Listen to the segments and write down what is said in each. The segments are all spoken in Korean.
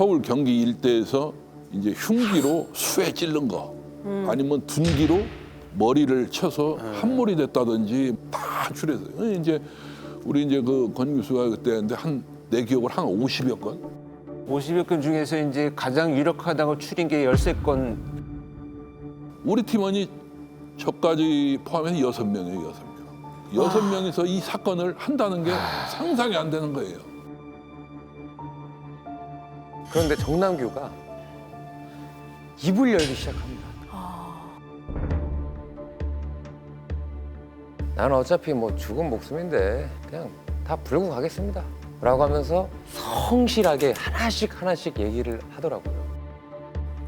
서울 경기 일대에서 이제 흉기로 수에 찔른 거 아니면 둔기로 머리를 쳐서 함몰이 됐다든지 다 추려서 이제 우리 이제 그 권 교수가 그때 한 내 기억으로 한 50여 건 50여 건 중에서 이제 가장 유력하다고 추린 게 13건. 우리 팀원이 저까지 포함해서 6명이에요. 6명이서 이 사건을 한다는 게 상상이 안 되는 거예요. 그런데 정남규가 입을 열기 시작합니다. 나는 어차피 뭐 죽은 목숨인데 그냥 다 불고 가겠습니다. 라고 하면서 성실하게 하나씩 얘기를 하더라고요.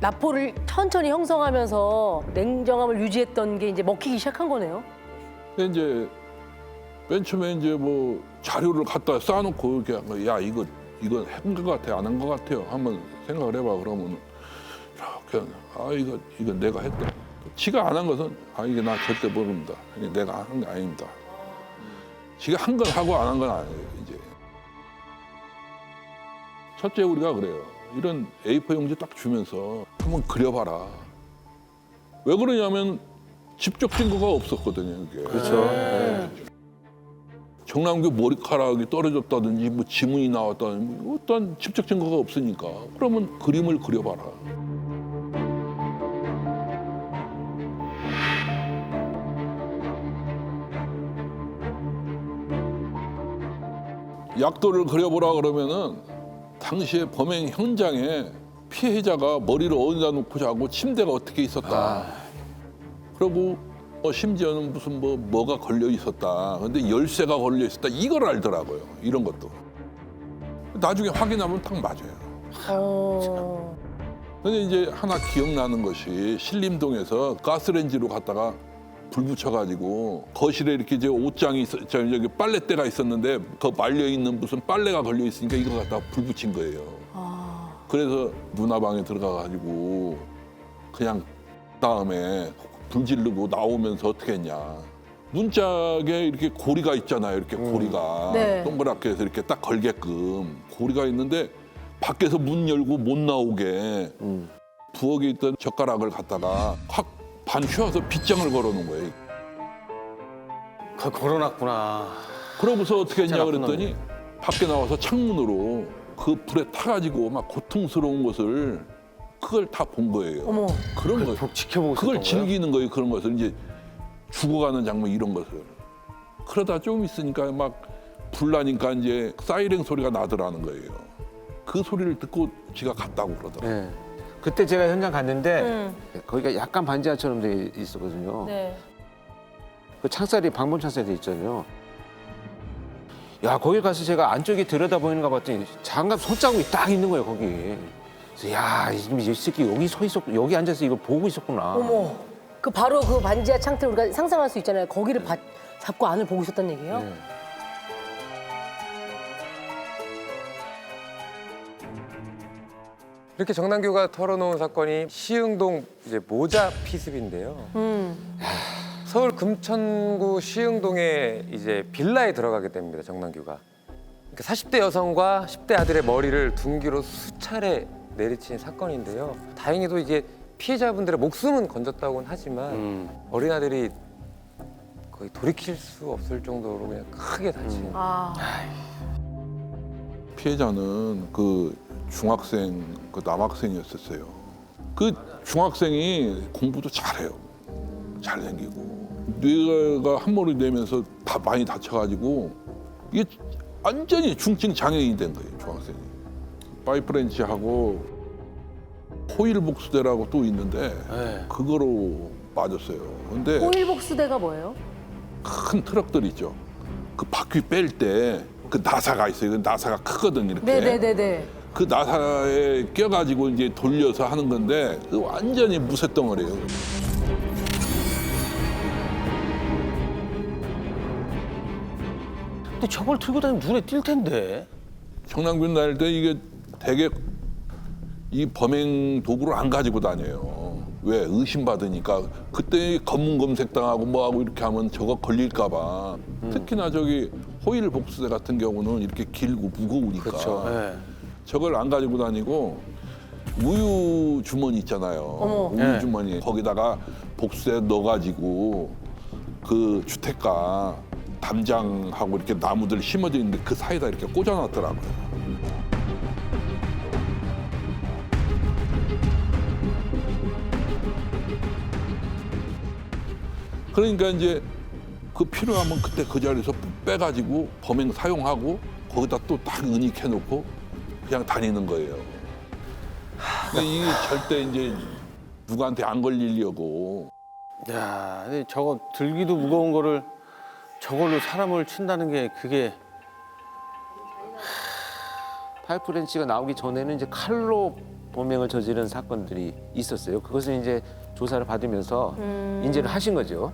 라포를 천천히 형성하면서 냉정함을 유지했던 게 이제 먹히기 시작한 거네요. 근데 이제 맨 처음에 이제 뭐 자료를 갖다 쌓아놓고 이렇게 한 거야. 야 이거 한 것 같아 안 한 것 같아요. 한번 생각을 해봐. 그러면 이렇게 이거 내가 했다. 지가 안 한 것은 이게 나 절대 모릅니다. 내가 한 게 아닙니다. 지가 한 건 하고 안 한 건 아니에요. 이제 첫째 우리가 그래요. 이런 A4 용지 딱 주면서 한번 그려봐라. 왜 그러냐면 직접 증거가 없었거든요. 이게. 그렇죠. 정남규 머리카락이 떨어졌다든지 뭐 지문이 나왔다든지 뭐 어떤 직접 증거가 없으니까 그러면 그림을 그려봐라. 약도를 그려보라 그러면은 당시에 범행 현장에 피해자가 머리를 어디다 놓고 자고 침대가 어떻게 있었다. 그리고 심지어는 무슨 뭐가 걸려 있었다. 근데 열쇠가 걸려 있었다. 이걸 알더라고요. 이런 것도. 나중에 확인하면 딱 맞아요. 근데 이제 하나 기억나는 것이 신림동에서 가스레인지로 갔다가 불 붙여가지고 거실에 이렇게 이제 옷장이 여기 빨래대가 있었는데 그 말려 있는 무슨 빨래가 걸려 있으니까 이거 갖다가 불 붙인 거예요. 그래서 누나 방에 들어가가지고 그냥 다음에 불 지르고 나오면서 어떻게 했냐. 문짝에 이렇게 고리가 있잖아요. 이렇게 고리가 네. 동그랗게 해서 이렇게 딱 걸게끔 고리가 있는데 밖에서 문 열고 못 나오게 부엌에 있던 젓가락을 갖다가 확 반 휘어서 빗장을 걸어놓은 거예요. 그걸 걸어놨구나. 그러고서 어떻게 했냐 진짜 나쁜 그랬더니 밖에 나와서 창문으로 그 불에 타가지고 막 고통스러운 것을 그걸 다 본 거예요. 어머. 그런 거 지켜보고 그걸 있었던 거예요? 즐기는 거예요. 그런 것을 이제 죽어가는 장면 이런 것을. 그러다 좀 있으니까 막 불나니까 이제 사이렌 소리가 나더라는 거예요. 그 소리를 듣고 지가 갔다고 그러더라고요. 네. 그때 제가 현장 갔는데 거기가 약간 반지하처럼 돼 있었거든요. 네. 그 창살이 방범 창살이 돼 있잖아요. 야, 거기 가서 제가 안쪽에 들여다보이는가 봤더니 장갑 손자국이 딱 있는 거예요, 거기. 그래서 야, 이 새끼 여기 서 있었고 여기 앉아서 이걸 보고 있었구나. 어머. 그 바로 그 반지하 창틀 우리가 상상할 수 있잖아요. 거기를 잡고 안을 보고 있었단 얘기예요? 네. 이렇게 정남규가 털어놓은 사건이 시흥동 이제 모자 피습인데요. 서울 금천구 시흥동에 이제 빌라에 들어가게 됩니다. 정남규가. 그러니까 40대 여성과 10대 아들의 머리를 둔기로 수차례 내리친 사건인데요. 다행히도 이게 피해자분들의 목숨은 건졌다고는 하지만 어린 아들이 거의 돌이킬 수 없을 정도로 그냥 크게 다친. 피해자는 그 중학생, 그 남학생이었었어요. 그 중학생이 공부도 잘해요. 잘생기고. 뇌가 함몰이 되면서 다 많이 다쳐가지고 이게 완전히 중증 장애인이 된 거예요, 중학생이. 파이프렌치하고 호일 복수대라고 또 있는데 그거로 맞았어요. 근데 호일복수대가 뭐예요? 큰 트럭들 있죠. 그 바퀴 뺄 때 그 나사가 있어요. 그 나사가 크거든 이렇게. 네네네네. 그 나사에 껴가지고 이제 돌려서 하는 건데 그 완전히 무쇠덩어리예요. 근데 저걸 들고 다니면 눈에 띌 텐데. 정남균 다닐 때 이게 되게 이 범행 도구를 안 가지고 다녀요. 왜? 의심받으니까. 그때 검문 검색당하고 뭐하고 이렇게 하면 저거 걸릴까 봐. 특히나 저기 호일 복수대 같은 경우는 이렇게 길고 무거우니까. 그렇죠. 네. 저걸 안 가지고 다니고 우유 주머니 있잖아요. 어머. 우유 네. 주머니 거기다가 복수에 넣어가지고 그 주택가 담장하고 이렇게 나무들 심어져 있는데 그 사이에다 이렇게 꽂아놨더라고요. 그러니까 이제 그 필요하면 그때 그 자리에서 빼가지고 범행 사용하고 거기다 또 딱 은닉해놓고 그냥 다니는 거예요. 근데 이게 절대 이제 누구한테 안 걸리려고. 야, 근데 저거 들기도 무거운 거를 저걸로 사람을 친다는 게 그게 파이프 렌치가 나오기 전에는 이제 칼로 범행을 저지른 사건들이 있었어요. 그것을 이제 조사를 받으면서 인지를 하신 거죠.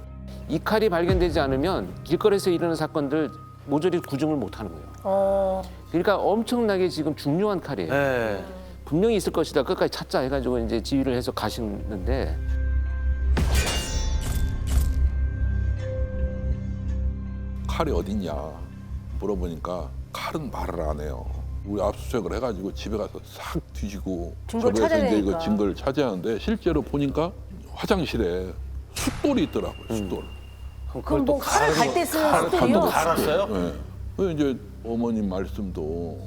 이 칼이 발견되지 않으면 길거리에서 일어나는 사건들 모조리 구중을 못 하는 거예요. 그러니까 엄청나게 지금 중요한 칼이에요. 예. 분명히 있을 것이다. 끝까지 찾자 해가지고 이제 지휘를 해서 가시는데 칼이 어딨냐 물어보니까 칼은 말을 안 해요. 우리 압수수색을 해가지고 집에 가서 싹 뒤지고 증거를 저기에서 찾아야 이제 이거 되니까. 증거를 찾아야하는데 실제로 보니까 화장실에 숫돌이 있더라고요. 숫돌. 그럼 뭐 칼을 갈 때 쓰는 숫돌이요? 갈았어요? 네. 그 이제 어머님 말씀도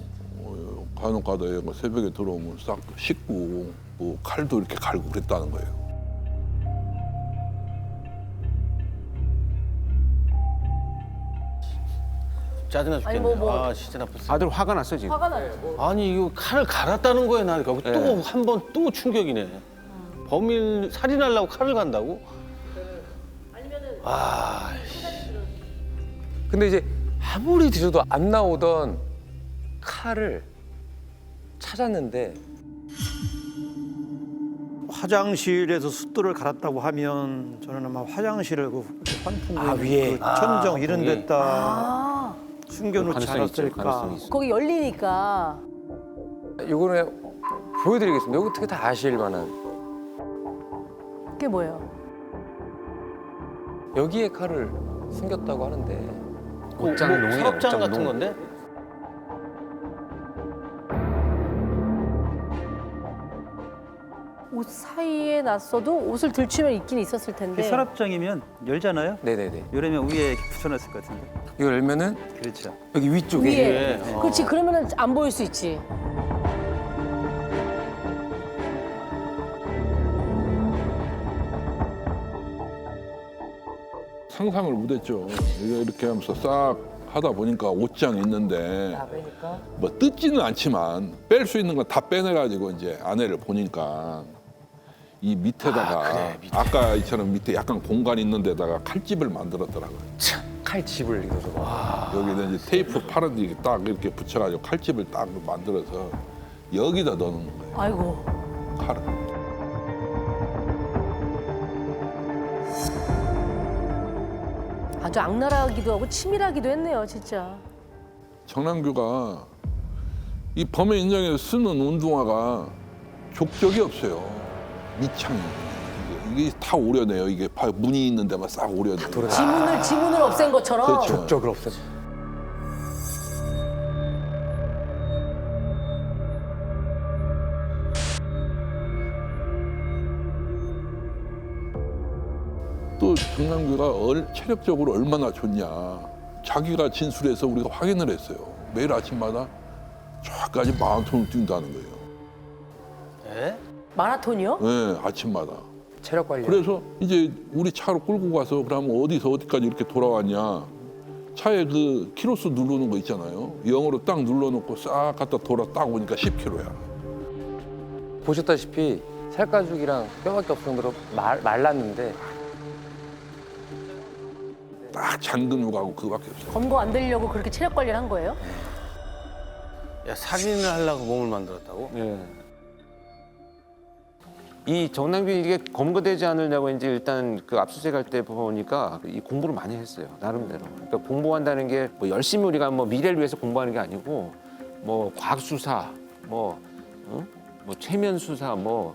간혹 가다 얘가 새벽에 들어오면 싹 씻고 뭐 칼도 이렇게 갈고 그랬다는 거예요. 짜증나 죽겠네. 아니, 뭐. 아, 진짜 나빴어. 아들 화가 났어 지금. 화가 나죠. 아니, 이거 칼을 갈았다는 거야. 나 여기 네. 또 한 번 또 충격이네. 범인 살인하려고 칼을 간다고? 아, 근데 이제 아무리 뒤져도 안 나오던 칼을 찾았는데 화장실에서 숫돌을 갈았다고 하면 저는 아마 화장실을 그 환풍구 위에. 그 천정 이런 거기. 데다 아, 숨겨놓지 가능성이 있죠. 않았을까. 가능성이 있어. 거기 열리니까. 이거는 보여드리겠습니다. 이거 어떻게 다 아실 만한. 그게 뭐예요? 여기에 칼을 숨겼다고 하는데 옷장 뭐 농이에요. 서랍장 옷장 같은 농. 건데? 옷 사이에 놨어도 옷을 들추면 있긴 있었을 이 텐데. 서랍장이면 열잖아요. 네네네. 열면 위에 이렇게 붙여놨을 것 같은데. 이거 열면은 그렇죠. 여기 위쪽에 위에. 위에. 그렇지. 그러면은 안 보일 수 있지. 상상을 못했죠. 이렇게 하면서 싹 하다 보니까 옷장 있는데 뭐 뜯지는 않지만 뺄 수 있는 건 다 빼내가지고 이제 아내를 보니까 이 밑에다가 아까 이처럼 밑에 약간 공간 있는 데다가 칼집을 만들었더라고요. 칼집을 이어서 여기다 이제 테이프 파란 데 딱 이렇게 붙여가지고 칼집을 딱 만들어서 여기다 넣는 거예요. 아이고. 칼을. 아주 악랄하기도 하고 치밀하기도 했네요, 진짜. 정남규가 이 범행 현장에서 쓰는 운동화가 족적이 없어요. 밑창이. 이게 다 오려내요. 이게 문이 있는 데만 싹 오려내요. 지문을 없앤 것처럼. 그렇죠. 적을 없애. 또 정남규가 체력적으로 얼마나 좋냐. 자기가 진술해서 우리가 확인을 했어요. 매일 아침마다 저까지 마라톤을 뛴다는 거예요. 예? 마라톤이요? 네, 아침마다. 체력 관리. 그래서 이제 우리 차로 끌고 가서 그러면 어디서 어디까지 이렇게 돌아왔냐. 차에 그 키로수 누르는 거 있잖아요. 0으로 딱 눌러놓고 싹 갖다 돌아 딱 오니까 10km야. 보셨다시피 살가죽이랑 뼈밖에 없을 정도로 말랐는데 딱 잔근육하고 그거밖에 없어요. 검거 안 되려고 그렇게 체력 관리를 한 거예요? 야, 살인을 하려고 몸을 만들었다고? 예. 이 정남규 이게 검거되지 않으려고 이제 일단 그 압수수색할 때 보니까 이 공부를 많이 했어요 나름대로. 그러니까 공부한다는 게 뭐 열심히 우리가 뭐 미래를 위해서 공부하는 게 아니고 뭐 과학 수사, 뭐 최면 수사, 뭐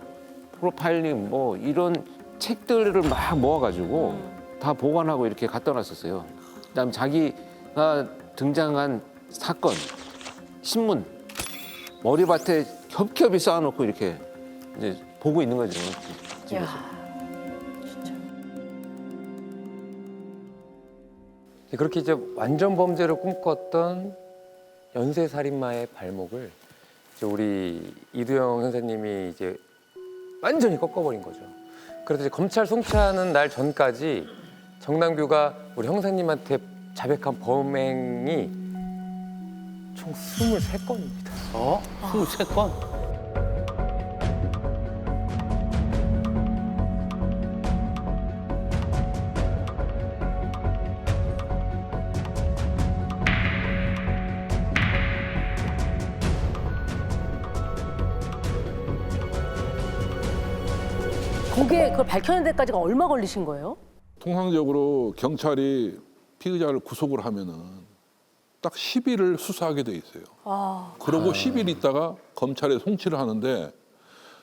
프로파일링, 뭐 이런 책들을 막 모아가지고 다 보관하고 이렇게 갖다 놨었어요. 그다음 자기가 등장한 사건, 신문 머리밭에 겹겹이 쌓아놓고 이렇게 이제 보고 있는 거죠. 집에서. 야, 그렇게 이제 완전 범죄를 꿈꿨던 연쇄살인마의 발목을 이제 우리 이두영 형사님이 이제 완전히 꺾어버린 거죠. 그래서 이제 검찰 송치하는 날 전까지 정남규가 우리 형사님한테 자백한 범행이 총 23건입니다. 23건? 그게 그걸 밝혀낸 데까지가 얼마 걸리신 거예요? 통상적으로 경찰이 피의자를 구속을 하면은 딱 10일을 수사하게 돼 있어요. 그러고 10일 있다가 검찰에 송치를 하는데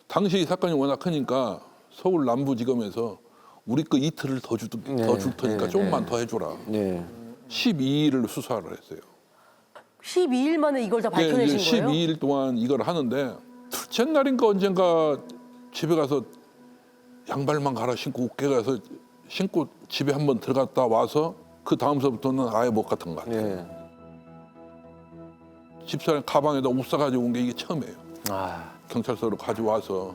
당시 이 사건이 워낙 크니까 서울 남부지검에서 우리 거 이틀을 더 줄 테니까 네, 조금만 네. 더 해줘라. 네. 12일을 수사를 했어요. 12일 만에 이걸 다 밝혀내신 이제 거예요? 12일 동안 이걸 하는데 둘째 날인가 언젠가 집에 가서 양발만 갈아 신고 옷게 가서 신고 집에 한번 들어갔다 와서 그 다음서부터는 아예 못 갔던 것 같아요. 네. 집사람 가방에다 옷 싸가지고 온 게 이게 처음이에요. 경찰서로 가져와서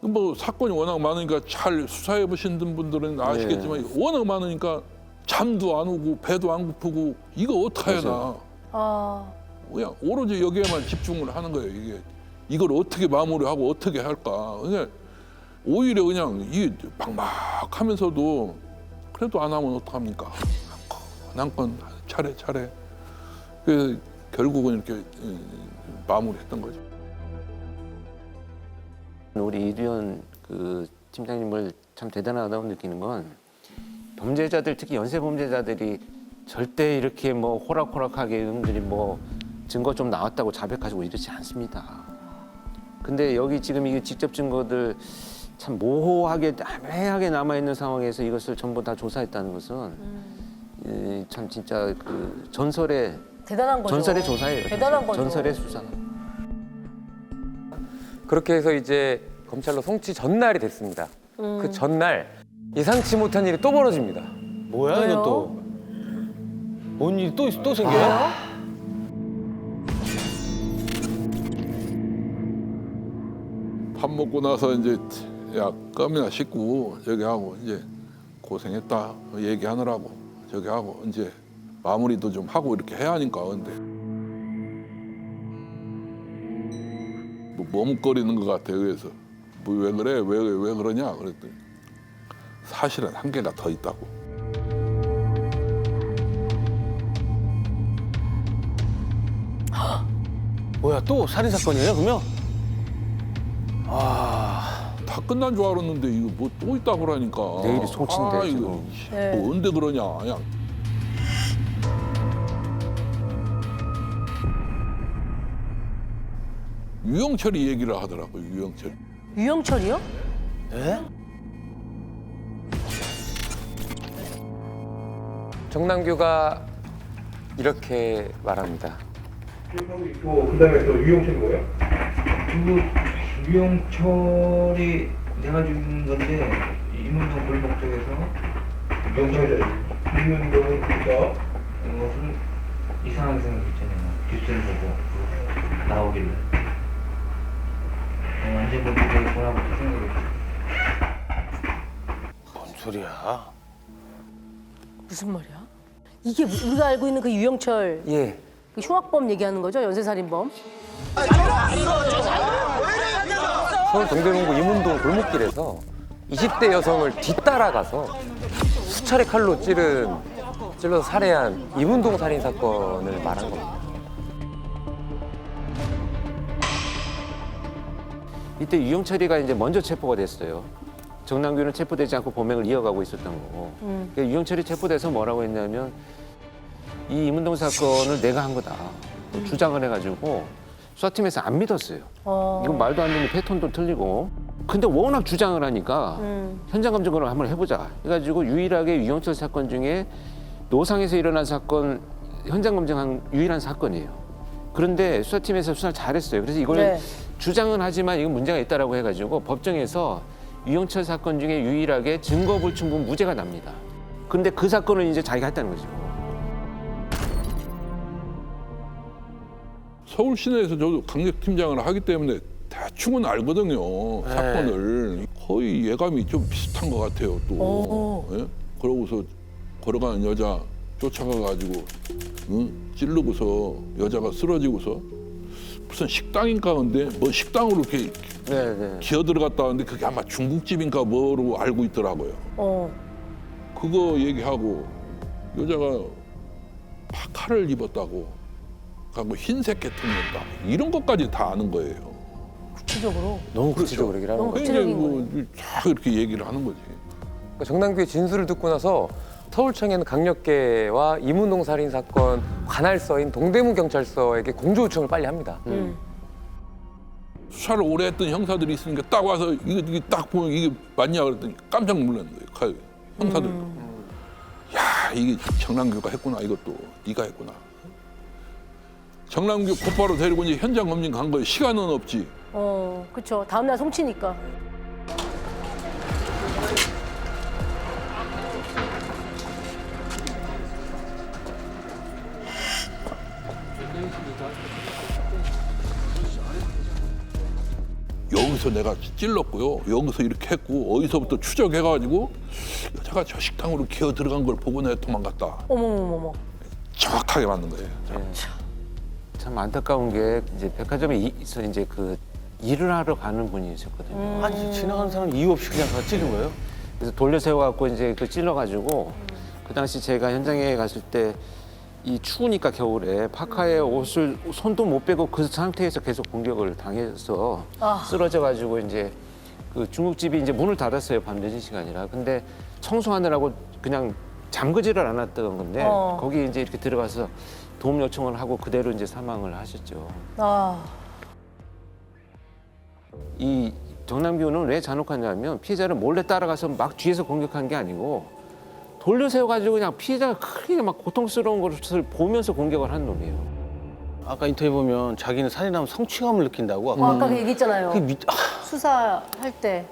뭐 사건이 워낙 많으니까 잘 수사해 보신 분들은 아시겠지만 워낙 많으니까 잠도 안 오고 배도 안 고프고 이거 어떡해야 나. 아, 그냥 오로지 여기에만 집중을 하는 거예요. 이게 이걸 어떻게 마무리하고 어떻게 할까. 그냥 오히려 그냥 이 막막하면서도 그래도 안 하면 어떡합니까? 난건 차례. 그래서 결국은 이렇게 마무리했던 거죠. 우리 이두현 그 팀장님을 참 대단하다고 느끼는 건 범죄자들 특히 연쇄 범죄자들이 절대 이렇게 뭐 호락호락하게 이놈들이 뭐 증거 좀 나왔다고 자백하시고 이러지 않습니다. 근데 여기 지금 이게 직접 증거들 참 모호하게 애매하게 남아 있는 상황에서 이것을 전부 다 조사했다는 것은 참 진짜 그 전설의 대단한 거죠. 조사예요. 대단한 거죠. 전설의 수사. 그렇게 해서 이제 검찰로 송치 전날이 됐습니다. 그 전날 예상치 못한 일이 또 벌어집니다. 뭐야 왜요? 이건 또? 뭔 일이 또 생겨요? 밥 먹고 나서 이제 야 껌이나 씻고 저기 하고 이제 고생했다 얘기하느라고 저기 하고 이제 마무리도 좀 하고 이렇게 해야 하니까 근데 뭐 머뭇거리는 것 같아요. 그래서 뭐 왜 그래 왜 그러냐 그랬더니 사실은 한계가 더 있다고. 뭐야 또 살인 사건이에요 그러면? 다 끝난 줄 알았는데 이거 뭐 또 있다고 그러니까. 내일이 송치인데, 이거 네. 뭐 언제 그러냐. 그냥 유영철이 얘기를 하더라고요. 유영철. 유영철이요? 네? 정남규가 이렇게 말합니다. 그다음에 또 유영철이 뭐예요? 유영철이 내가 죽인 건데 이문동 골목 쪽에서 유영철이 이문동을 그니까 무슨 이상하게 생겼잖아요. 뉴스를 보고 나오길래 완전 범죄자구나부터 생각했죠. 뭔 소리야? 무슨 말이야? 이게 우리가 알고 있는 그 유영철 예. 그 흉악범 얘기하는 거죠? 연쇄살인범. 서울 동대문구 이문동 골목길에서 20대 여성을 뒤따라가서 수차례 칼로 찔러서 살해한 이문동 살인 사건을 말한 겁니다. 이때 유영철이가 이제 먼저 체포가 됐어요. 정남규는 체포되지 않고 범행을 이어가고 있었던 거고. 그러니까 유영철이 체포돼서 뭐라고 했냐면 이 이문동 사건을 내가 한 거다. 주장을 해가지고 수사팀에서 안 믿었어요. 이건 말도 안 되는 패턴도 틀리고. 근데 워낙 주장을 하니까 현장 검증을 한번 해보자. 해가지고 유일하게 유영철 사건 중에 노상에서 일어난 사건 현장 검증한 유일한 사건이에요. 그런데 수사팀에서 수사를 잘했어요. 그래서 이걸 네. 주장은 하지만 이건 문제가 있다라고 해가지고 법정에서 유영철 사건 중에 유일하게 증거 불충분 무죄가 납니다. 그런데 그 사건을 이제 자기가 했다는 거죠. 서울 시내에서 저도 강력팀장을 하기 때문에 대충은 알거든요. 사건을. 거의 예감이 좀 비슷한 것 같아요. 또. 예? 그러고서 걸어가는 여자 쫓아가가지고 찌르고서 여자가 쓰러지고서 무슨 식당인가 근데 뭐 식당으로 이렇게 네. 기어 들어갔다 왔는데 그게 아마 중국집인가 뭐로 알고 있더라고요. 그거 얘기하고 여자가 파카를 입었다고 하고 흰색 계통이었다 이런 것까지 다 아는 거예요. 구체적으로. 너무 구체적으로 얘기를 하는 너무 거예요. 굉장히 구체적인 쫙 이렇게 얘기를 하는 거지. 그러니까 정남규의 진술을 듣고 나서 서울청에는 강력계와 이문동 살인 사건 관할서인 동대문 경찰서에게 공조 요청을 빨리 합니다. 수사를 오래 했던 형사들이 있으니까 딱 와서 이게 딱 보면 이게 맞냐 그랬더니 깜짝 놀라는 거예요. 형사들. 야 이게 정남규가 했구나 이것도 네가 했구나. 정남규 곧바로 데리고 이제 현장 검증 간 거예요. 시간은 없지. 그렇죠. 다음날 송치니까. 여기서 내가 찔렀고요. 여기서 이렇게 했고 어디서부터 추적해가지고 여자가 저 식당으로 기어 들어간 걸 보고 내가 도망갔다. 어머머머머. 정확하게 맞는 거예요. 참 안타까운 게 이제 백화점에서 이제 그 일을 하러 가는 분이 있었거든요. 아니 지나가는 사람 이유 없이 그냥 다 찌른 거예요? 그래서 돌려 세워갖고 이제 그 찔러가지고 그 당시 제가 현장에 갔을 때 이 추우니까 겨울에 파카에 옷을 손도 못 빼고 그 상태에서 계속 공격을 당해서 쓰러져가지고 이제 그 중국집이 이제 문을 닫았어요. 밤 늦은 시간이라. 근데 청소하느라고 그냥 잠그지를 않았던 건데 거기 이제 이렇게 들어가서 도움 요청을 하고 그대로 이제 사망을 하셨죠. 이 정남규는 왜 잔혹하냐면 피해자를 몰래 따라가서 막 뒤에서 공격한 게 아니고 돌려 세워가지고 그냥 피해자가 크게 막 고통스러운 것을 보면서 공격을 한 놈이에요. 아까 인터뷰 보면 자기는 살인하면 성취감을 느낀다고. 아까. 아까 그 얘기했잖아요. 그게 수사할 때.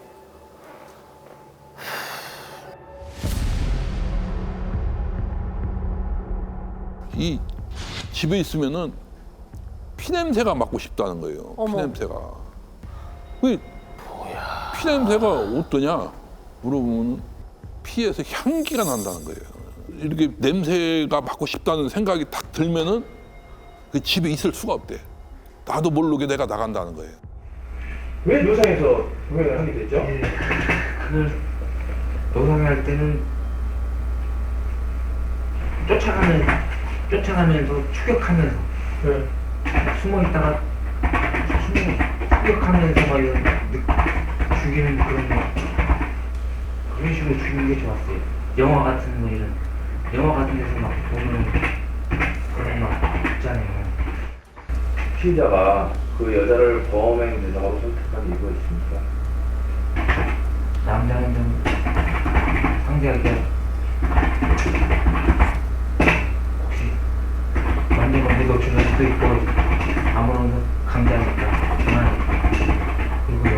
이 집에 있으면은 피 냄새가 맡고 싶다는 거예요. 어머. 피 냄새가. 왜 피 냄새가 어떠냐 물어보면 피에서 향기가 난다는 거예요. 이렇게 냄새가 맡고 싶다는 생각이 딱 들면은 그 집에 있을 수가 없대. 나도 모르게 내가 나간다는 거예요. 왜 노상에서 범행을 하게 됐죠? 예, 그걸 노상할 때는 쫓아가면서 추격하면서 네. 숨어 있다가 추격하면서 막 이런 죽이는 그런 식으로 죽이는 게 좋았어요. 영화 같은 거 이런 영화 같은 데서 막 보면 그런 막 있잖아요. 피해자가 그 여자를 범행 대상으로 선택한 이유가 있습니까? 남자는 좀 상대하기가 혹시 완전 노출할 수도 있고 아무런 강자니까 그만 그리고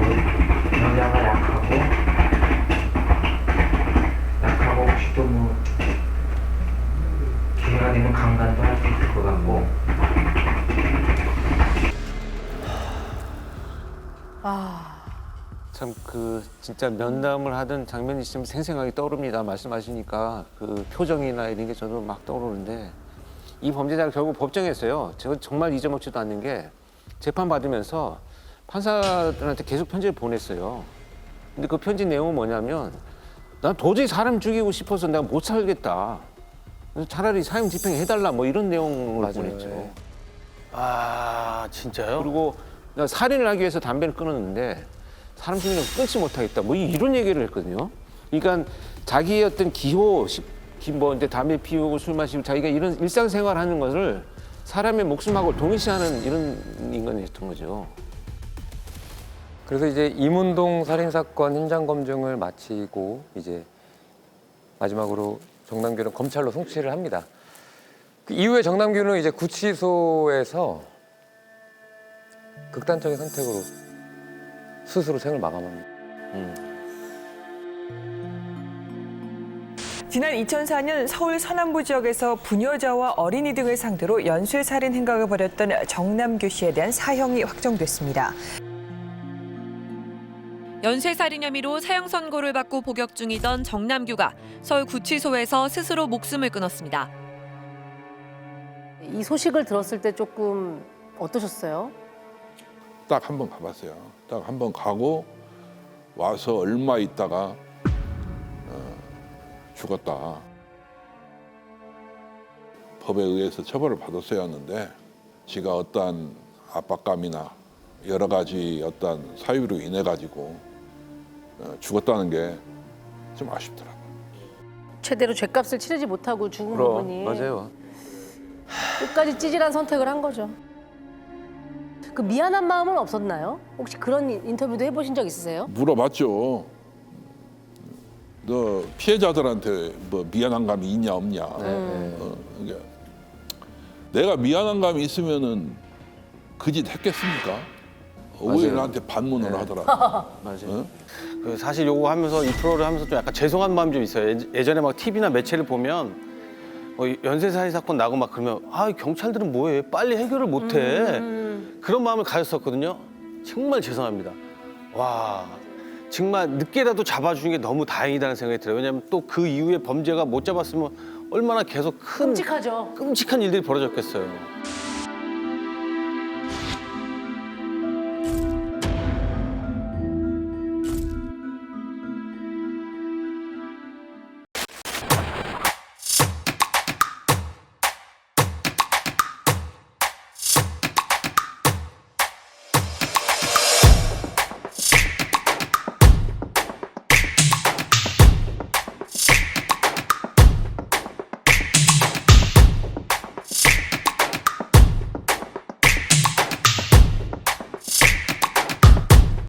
여자가 약하고 혹시 또 뭐 기회가 되면 강간도 할 수 있을 것 같고 참 그 진짜 면담을 하던 장면이 지금 생생하게 떠오릅니다. 말씀하시니까 그 표정이나 이런 게 저도 막 떠오르는데 이 범죄자가 결국 법정에서요. 제가 정말 잊어먹지도 않는 게 재판 받으면서 판사들한테 계속 편지를 보냈어요. 근데 그 편지 내용은 뭐냐면 난 도저히 사람 죽이고 싶어서 내가 못 살겠다. 그래서 차라리 사형 집행해 해달라 뭐 이런 내용을 보냈죠. 아 진짜요? 그리고 나 살인을 하기 위해서 담배를 끊었는데 사람 죽이는 걸 끊지 못하겠다. 뭐 이런 얘기를 했거든요. 그러니까 자기의 어떤 기호, 뭐 이제 담배 피우고 술 마시고 자기가 이런 일상생활 하는 것을 사람의 목숨하고 동일시하는 이런 인간이었던 거죠. 그래서 이제 이문동 살인 사건 현장 검증을 마치고 이제 마지막으로 정남규는 검찰로 송치를 합니다. 그 이후에 정남규는 이제 구치소에서 극단적인 선택으로 스스로 생을 마감합니다. 지난 2004년 서울 서남부 지역에서 부녀자와 어린이 등을 상대로 연쇄살인 행각을 벌였던 정남규 씨에 대한 사형이 확정됐습니다. 연쇄살인 혐의로 사형 선고를 받고 복역 중이던 정남규가 서울구치소에서 스스로 목숨을 끊었습니다. 이 소식을 들었을 때 조금 어떠셨어요? 딱 한 번 가봤어요. 딱 한 번 가고 와서 얼마 있다가 죽었다. 법에 의해서 처벌을 받았어야 하는데 지가 어떠한 압박감이나 여러 가지 어떠한 사유로 인해 가지고 죽었다는 게 좀 아쉽더라고요. 제대로 죄값을 치르지 못하고 죽은 부분이 맞아요. 끝까지 찌질한 선택을 한 거죠. 그 미안한 마음은 없었나요? 혹시 그런 인터뷰도 해보신 적 있으세요? 물어봤죠. 너 피해자들한테 뭐 미안한 감이 있냐 없냐. 그러니까 내가 미안한 감이 있으면은 그 짓 했겠습니까? 오히려 나한테 반문을 하더라. 맞아요. 그 사실 요거 하면서 이 프로를 하면서 좀 약간 죄송한 마음이 좀 있어요. 예전에 막 TV나 매체를 보면 연쇄살인 사건 나고 막 그러면 아 경찰들은 뭐해 빨리 해결을 못해 그런 마음을 가졌었거든요. 정말 죄송합니다. 와 정말 늦게라도 잡아주는 게 너무 다행이다는 생각이 들어요. 왜냐하면 또 그 이후에 범죄가 못 잡았으면 얼마나 계속 큰 끔찍하죠. 끔찍한 일들이 벌어졌겠어요.